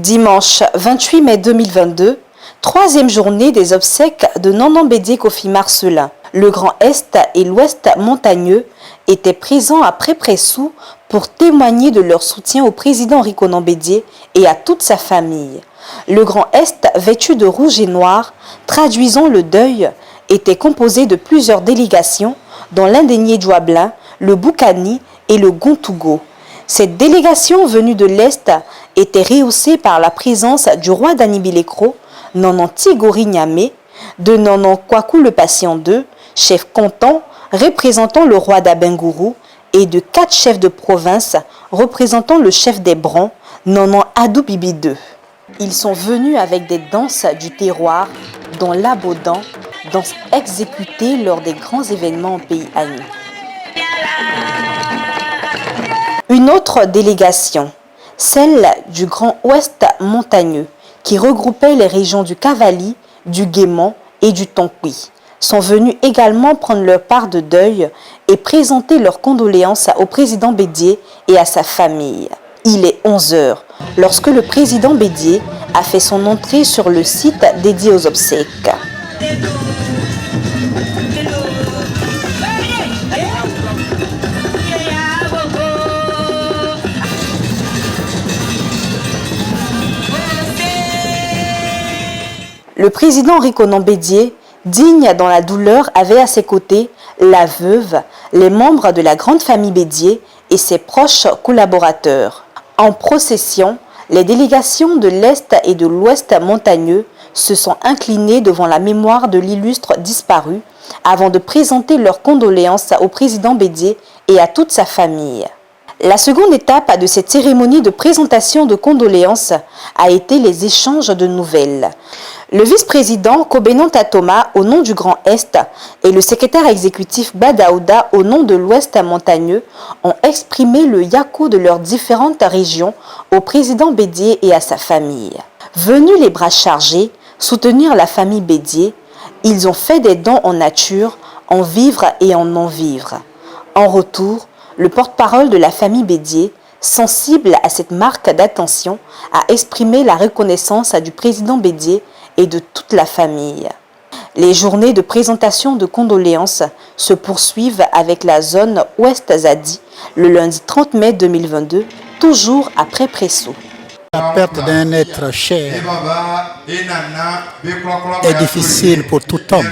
Dimanche 28 mai 2022, troisième journée des obsèques de Nanan Bédié Kofi Marcelin. Le Grand Est et l'Ouest montagneux étaient présents à Pré-Pressou pour témoigner de leur soutien au président Henri Konan Bédié et à toute sa famille. Le Grand Est, vêtu de rouge et noir, traduisant le deuil, était composé de plusieurs délégations, dont l'Indénié Djouablin, le Boukani et le Gontougo. Cette délégation venue de l'Est était rehaussée par la présence du roi d'Anibilekro, Nanan Tigori Niamé, de Nanan Kwaku le Patient II, chef comptant représentant le roi d'Abengourou, et de 4 chefs de province représentant le chef des Brans, Nanan Adou Bibi II. Ils sont venus avec des danses du terroir, dont l'Abodan, danse exécutée lors des grands événements au pays Agni. Une autre délégation, celle du Grand Ouest montagneux, qui regroupait les régions du Cavali, du Guéman et du Tonkwi, sont venus également prendre leur part de deuil et présenter leurs condoléances au président Bédié et à sa famille. Il est 11 h lorsque le président Bédié a fait son entrée sur le site dédié aux obsèques. Le président Henri Konan Bédié, digne dans la douleur, avait à ses côtés la veuve, les membres de la grande famille Bédié et ses proches collaborateurs. En procession, les délégations de l'Est et de l'Ouest montagneux se sont inclinées devant la mémoire de l'illustre disparu avant de présenter leurs condoléances au président Bédié et à toute sa famille. La seconde étape de cette cérémonie de présentation de condoléances a été les échanges de nouvelles. Le vice-président Kobenon Tatoma au nom du Grand Est et le secrétaire exécutif Badaouda au nom de l'Ouest montagneux ont exprimé le yako de leurs différentes régions au président Bédié et à sa famille. Venus les bras chargés soutenir la famille Bédié, ils ont fait des dons en nature, en vivres et en non-vivres. En retour, le porte-parole de la famille Bédié, sensible à cette marque d'attention, a exprimé la reconnaissance du président Bédié et de toute la famille. Les journées de présentation de condoléances se poursuivent avec la zone Ouest Zadi le lundi 30 mai 2022, toujours à Pré-Pressou. La perte d'un être cher est difficile pour tout homme,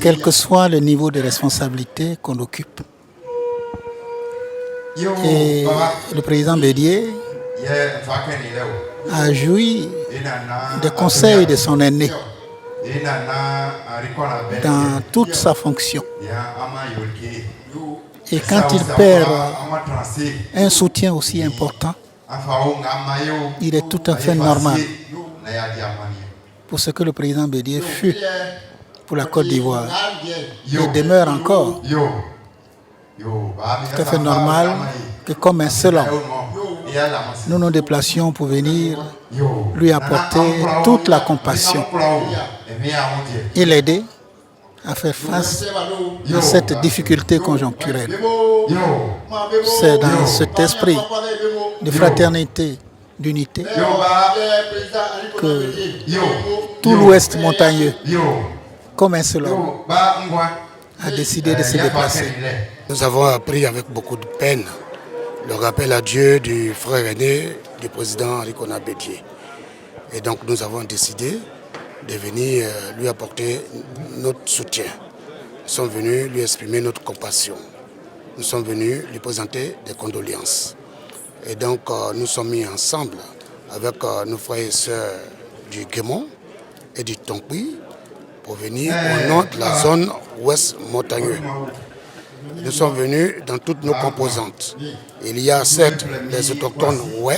quel que soit le niveau de responsabilité qu'on occupe. Et le président Bédié a joui des conseils de son aîné dans toute sa fonction. Et quand il perd un soutien aussi important, il est tout à fait normal pour ce que le président Bédié fut pour la Côte d'Ivoire et demeure encore. Tout à fait normal que comme un seul homme, nous nous déplacions pour venir lui apporter toute la compassion et l'aider à faire face à cette difficulté conjoncturelle. C'est dans cet esprit de fraternité, d'unité, que tout l'Ouest montagneux, comme un seul homme, a décidé de se déplacer. Nous avons appris avec beaucoup de peine le rappel à Dieu du frère aîné du président Henri Konan Bédié. Et donc nous avons décidé de venir lui apporter notre soutien. Nous sommes venus lui exprimer notre compassion. Nous sommes venus lui présenter des condoléances. Et donc nous sommes mis ensemble avec nos frères et sœurs du Guémon et du Tonkwi pour venir au nom de la zone ouest montagneux. Nous sommes venus dans toutes nos composantes. Il y a certes les autochtones Oué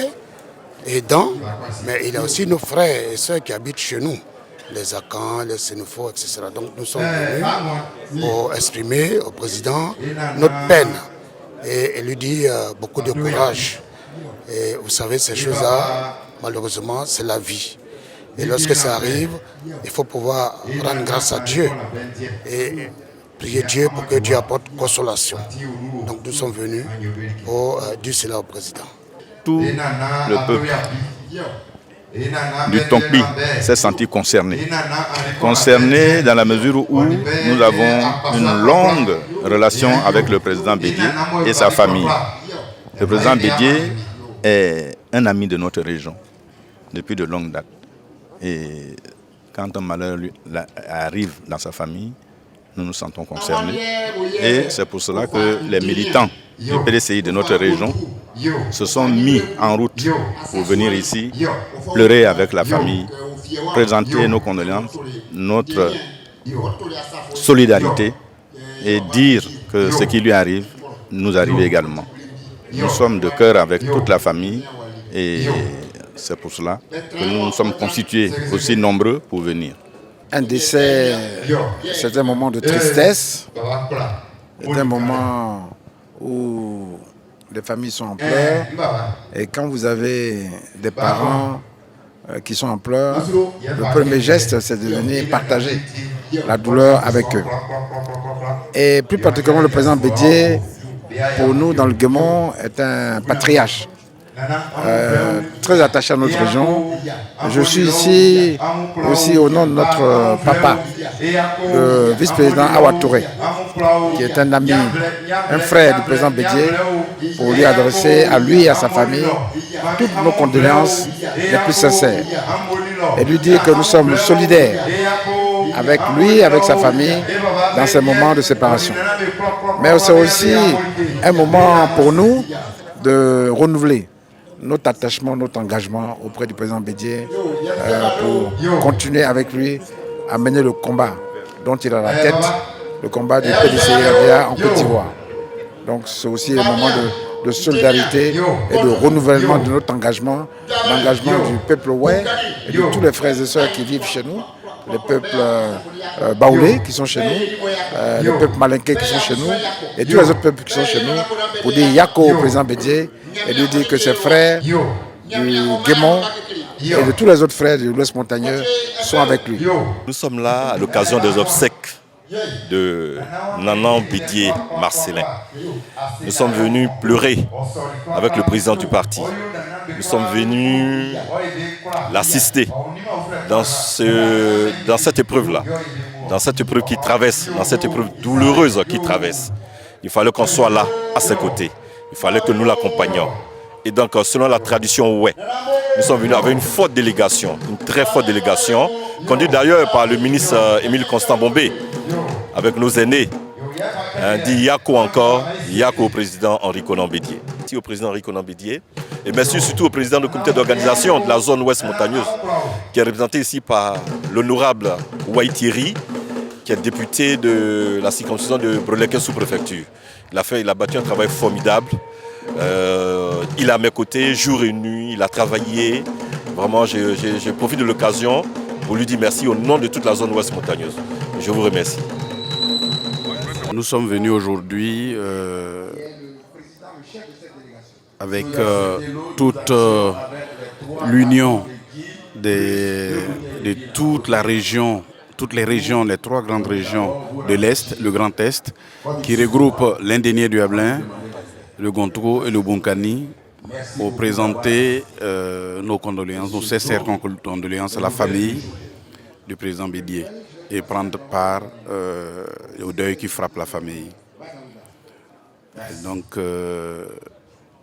et Dan, mais il y a aussi nos frères et sœurs qui habitent chez nous, les Akans, les Sénoufos, etc. Donc nous sommes venus pour exprimer au président notre peine et lui dire beaucoup de courage. Et vous savez, ces choses-là, malheureusement, c'est la vie. Et lorsque ça arrive, il faut pouvoir rendre grâce à Dieu et prier Dieu pour que Dieu apporte consolation. Donc nous sommes venus pour dire cela au président. tout le peuple du Tonkpi s'est senti concerné. Concerné dans la mesure où nous avons une longue relation avec le président Bédié et sa famille. Le président Bédié est un ami de notre région depuis de longues dates. Et quand un malheur arrive dans sa famille, nous nous sentons concernés. Et c'est pour cela que les militants du PDCI de notre région se sont mis en route pour venir ici, pleurer avec la famille, présenter nos condoléances, notre solidarité et dire que ce qui lui arrive nous arrive également. Nous sommes de cœur avec toute la famille et c'est pour cela que nous nous sommes constitués aussi nombreux pour venir. Un décès, c'est un moment de tristesse, c'est un moment où les familles sont en pleurs. Et quand vous avez des parents qui sont en pleurs, le premier geste, c'est de venir partager la douleur avec eux. Et plus particulièrement, le président Bédié, pour nous, dans le Guémon, est un patriarche. Très attaché à notre région. Je suis ici aussi au nom de notre papa, le vice-président Awa Touré, qui est un ami, un frère du président Bédié, pour lui adresser à lui et à sa famille toutes nos condoléances les plus sincères et lui dire que nous sommes solidaires avec lui et avec sa famille dans ces moments de séparation. Mais c'est aussi un moment pour nous de renouveler notre attachement, notre engagement auprès du président Bédié pour continuer avec lui à mener le combat dont il a la tête, le combat du PDCI en Côte d'Ivoire. Donc c'est aussi un moment de solidarité et de renouvellement de notre engagement, l'engagement du peuple Oué et de tous les frères et sœurs qui vivent chez nous, les peuples baoulés qui sont chez nous, les peuples malinqués qui sont chez nous et tous les autres peuples qui sont chez nous pour dire Yako au président Bédié et lui dire que ses frères du Guémon et de tous les autres frères de l'Ouest montagneux sont avec lui. Nous sommes là à l'occasion des obsèques de Nanan Bédié Marcellin. Nous sommes venus pleurer avec le président du parti. Nous sommes venus l'assister dans cette épreuve-là, dans cette épreuve qui traverse, dans cette épreuve douloureuse qui traverse. Il fallait qu'on soit là, à ses côtés. Il fallait que nous l'accompagnions. Et donc, selon la tradition Oué, nous sommes venus avec une forte délégation, une très forte délégation, conduite d'ailleurs par le ministre Émile Constant Bombé, avec nos aînés, dit Yako encore, Yako au président Henri Konan Bédié. Merci au président Henri Konan Bédié, et merci surtout au président du comité d'organisation de la zone ouest montagneuse, qui est représenté ici par l'honorable Ouai Thierry, qui est député de la circonscription de Brelequin sous-préfecture. Il a battu un travail formidable. Il est à mes côtés jour et nuit, il a travaillé. Vraiment, je profite de l'occasion pour lui dire merci au nom de toute la zone ouest montagneuse. Je vous remercie. Nous sommes venus aujourd'hui avec toute l'union de toute la région, toutes les régions, les trois grandes régions de l'Est, le Grand Est, qui regroupe l'Indénié du Yablin, le Gontougo et le Bunkani, pour présenter nos condoléances, nos sincères condoléances à la famille du président Bédié et prendre part au deuil qui frappe la famille. Et donc,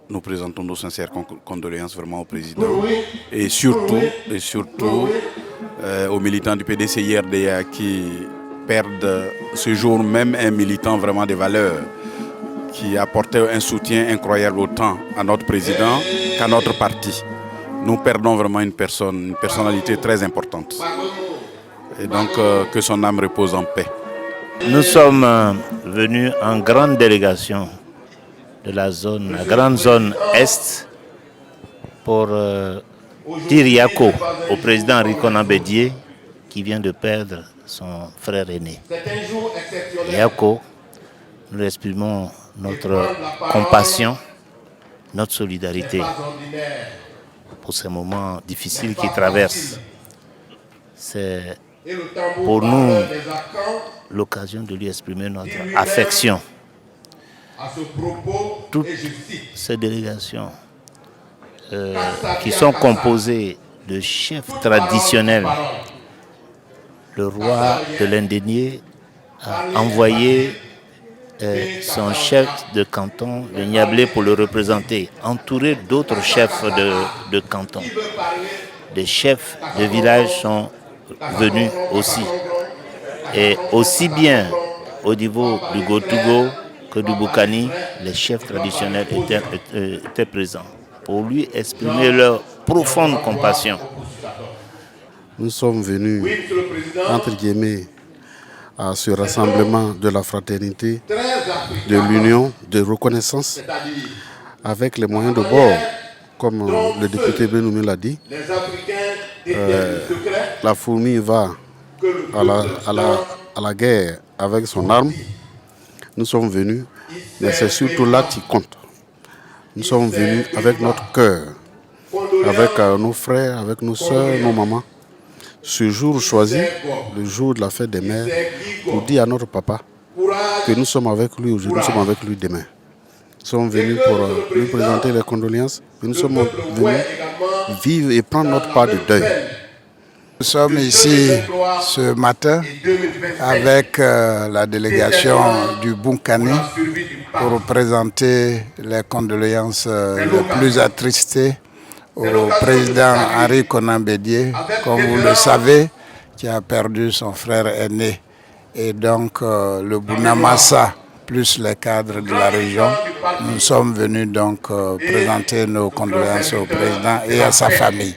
nous présentons nos sincères condoléances vraiment au président et surtout aux militants du PDCI-RDA qui perdent ce jour même un militant vraiment de valeur, qui apportait un soutien incroyable autant à notre président qu'à notre parti. Nous perdons vraiment une personnalité très importante. Et donc, que son âme repose en paix. Nous sommes venus en grande délégation de la grande zone Est, pour dire Yako au président Henri Konan Bédié, qui vient de perdre son frère aîné. Yako, nous exprimons notre compassion, notre solidarité pour ces moments difficiles qu'il traverse. C'est pour nous l'occasion de lui exprimer notre affection. Toutes ces délégations qui sont composés de chefs traditionnels. Le roi de l'Indénié a envoyé son chef de canton, le Niablé, pour le représenter, entouré d'autres chefs de canton. Des chefs de village sont venus aussi. Et aussi bien au niveau du Gotougou que du Boukani, les chefs traditionnels étaient présents pour lui exprimer leur profonde compassion. Nous sommes venus, entre guillemets, à ce rassemblement de la fraternité, de l'union, de reconnaissance, avec les moyens de bord, comme le député Benoumé l'a dit. La fourmi va à la guerre avec son arme. Nous sommes venus, mais c'est surtout là qui compte. Nous sommes venus avec notre cœur, avec nos frères, avec nos soeurs, nos mamans. Ce jour choisi, le jour de la fête des mères, pour dire à notre papa que nous sommes avec lui aujourd'hui, nous sommes avec lui demain. Nous sommes venus pour lui présenter les condoléances, mais nous sommes venus vivre et prendre notre part de deuil. Nous sommes ici ce matin avec la délégation du Boukani pour présenter les condoléances les plus attristées au président Henri Konan Bédié, comme vous le savez, qui a perdu son frère aîné. Et donc le Bounamassa plus les cadres de la région, nous sommes venus donc présenter nos condoléances au président et à sa famille.